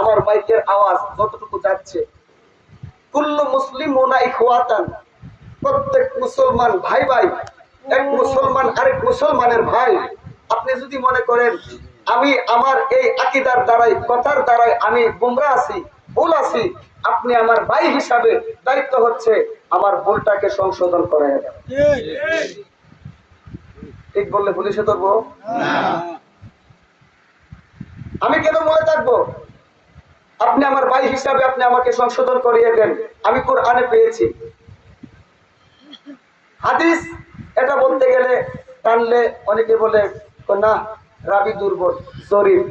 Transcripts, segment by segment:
আমার মাইকের আওয়াজ যতটুকু যাচ্ছে, কুল্লু মুসলিমুনা ইখওয়াতান, প্রত্যেক মুসলমান ভাই ভাই, এক মুসলমান আরেক মুসলমানের ভাই। আপনি যদি মনে করেন আমি আমার এই আকীদার দ্বারাই, কথার দ্বারাই আমি গোমরা আছি, ভুল আছি, আপনি আমার ভাই হিসাবে দায়িত্ব হচ্ছে আমার ভুলটাকে সংশোধন করে দেবেন। ঠিক বললে পুলিশে ধরবো? আমি কেন মনে থাকবো? আপনি আমার ভাই হিসাবে আপনি আমাকে সংশোধন করিয়ে দেন। আমি কোরআনে পেয়েছি, হাদিস এটা বলতে গেলে টানলে অনেকে বলে না রাবি দুর্বল, জরিফ।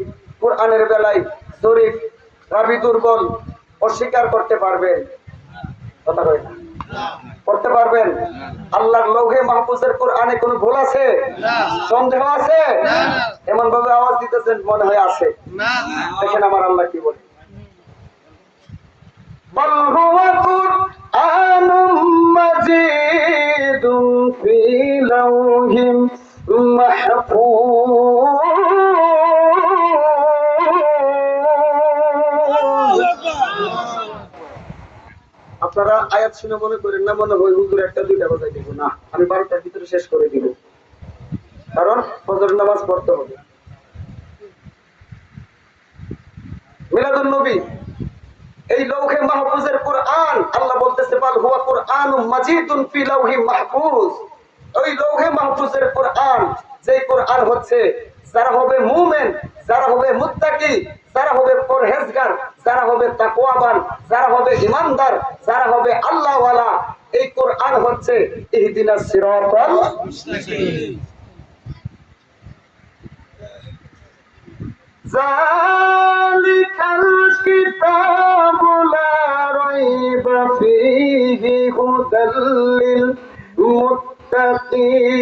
কোরআনের বেলায় জরিফ, রাবি দুর্বল অস্বীকার করতে পারবেন? কথা কয় না, করতে পারবেন? আল্লাহর লৌহে মাহফুজের কোরআনে কোনো ভুল আছে? সন্দেহ আছে? এমন ভাবে আওয়াজ দিতেছেন মনে হয় আছে। দেখেন আমার আল্লাহ কি বলে, বল হুয়া কুরআনুম মাজিদুন ফি লাওহিম মাহফুজ। আপনারা আয়াত শুনে মনে করেন না মনে হয় হুজুর একটা দুইটা বাজাই দিব, না, আমি 12টার ভিতরে শেষ করে দিব, কারণ ফজর নামাজ পড়তে হবে। মিলাদুন নবী, এই লৌহে মাহফুজের কোরআন, আল্লাহ বলতেছে বাল হুয়া কুরআনুম মাজিদুন ফি লাওহিম মাহফুজ। ওই লৌহে মাহফুজের কোরআন, যে কোরআন হচ্ছে যারা হবে মুমিন, যারা হবে মুত্তাকি, যারা হবে পরহেজগার, যারা হবে তাকওয়াবান, যারা হবে ঈমানদার, যারা হবে আল্লাহওয়ালা, এই কোরআন হচ্ছে ইহদিনাস সিরাতাল মুস্তাকিম। যালিকাল কিতাবু লা রাইবা ফীহি হুদাল লিল মুত্তাকিন।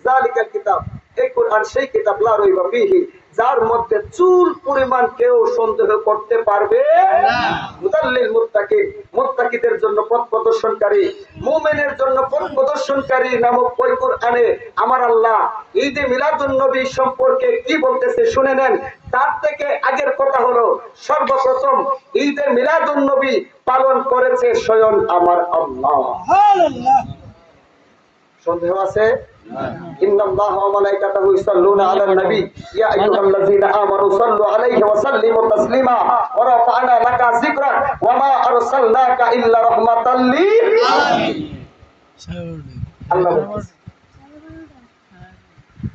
যালিকাল কিতাব, এই কোরআন সেই কিতাব, লা রাইবা ফীহি, যার মধ্যে চুল পরিমাণ কেউ সন্দেহ করতে পারবে না। হুদাল লিল মুত্তাকিন, মুত্তাকিদের জন্য পথ প্রদর্শনকারী, মুমিনের জন্য পথ প্রদর্শনকারী নামক ওই কোরআনে আমার আল্লাহ ঈদে মিলাদুন নবী সম্পর্কে কি বলতেছে শুনে নেন। তার থেকে আগের কথা হলো, সর্বপ্রথম ঈদে মিলাদুন নবী পালন করেছে স্বয়ং আমার আল্লাহ। সুবহানাল্লাহ। সন্দেহ আছে? ইন্নাল্লাহা ওয়া মালাইকাতাহু ইউসাল্লুনা আলান নবী ইয়া আইয়ুহাল্লাযীনা আমানু সাল্লু আলাইহি ওয়া সাল্লিমু তাসলিমা ওয়া রাফা'না লাকা যিকরাক ওয়া মা আরসালনাকা ইল্লা রাহমাতাল লিল আলামিন। আল্লাহ বলছে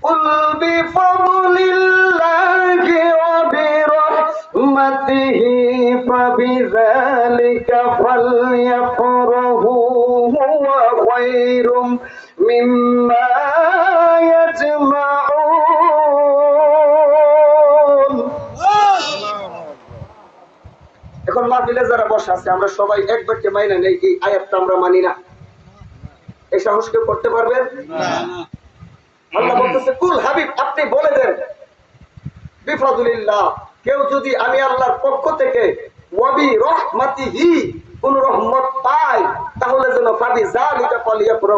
কুল বিফাদলিল্লাহি ওয়া বিরাহমাতিহি ফাবিযালিকা ফালইফরাহু হুয়া খায়রুম মিম্মা ইয়াজমাউন। এখন মাহফিলে যারা বসে আছে আমরা সবাই এক বাক্যে মাইনা নেই, এই আয়াতটা আমরা মানি না, এই সাহস কেউ করতে পারবেন? আল্লাহ বলতেছে কুল হাবিব আপনি বলে দেন, বিফাদুলিল্লাহ, কেউ যদি আমি আল্লাহর পক্ষ থেকে ওয়া বিরাহমাতিহি কোন রহমত পায়, তাহলে যেন ফাবিযালিকা ফালইফরাহু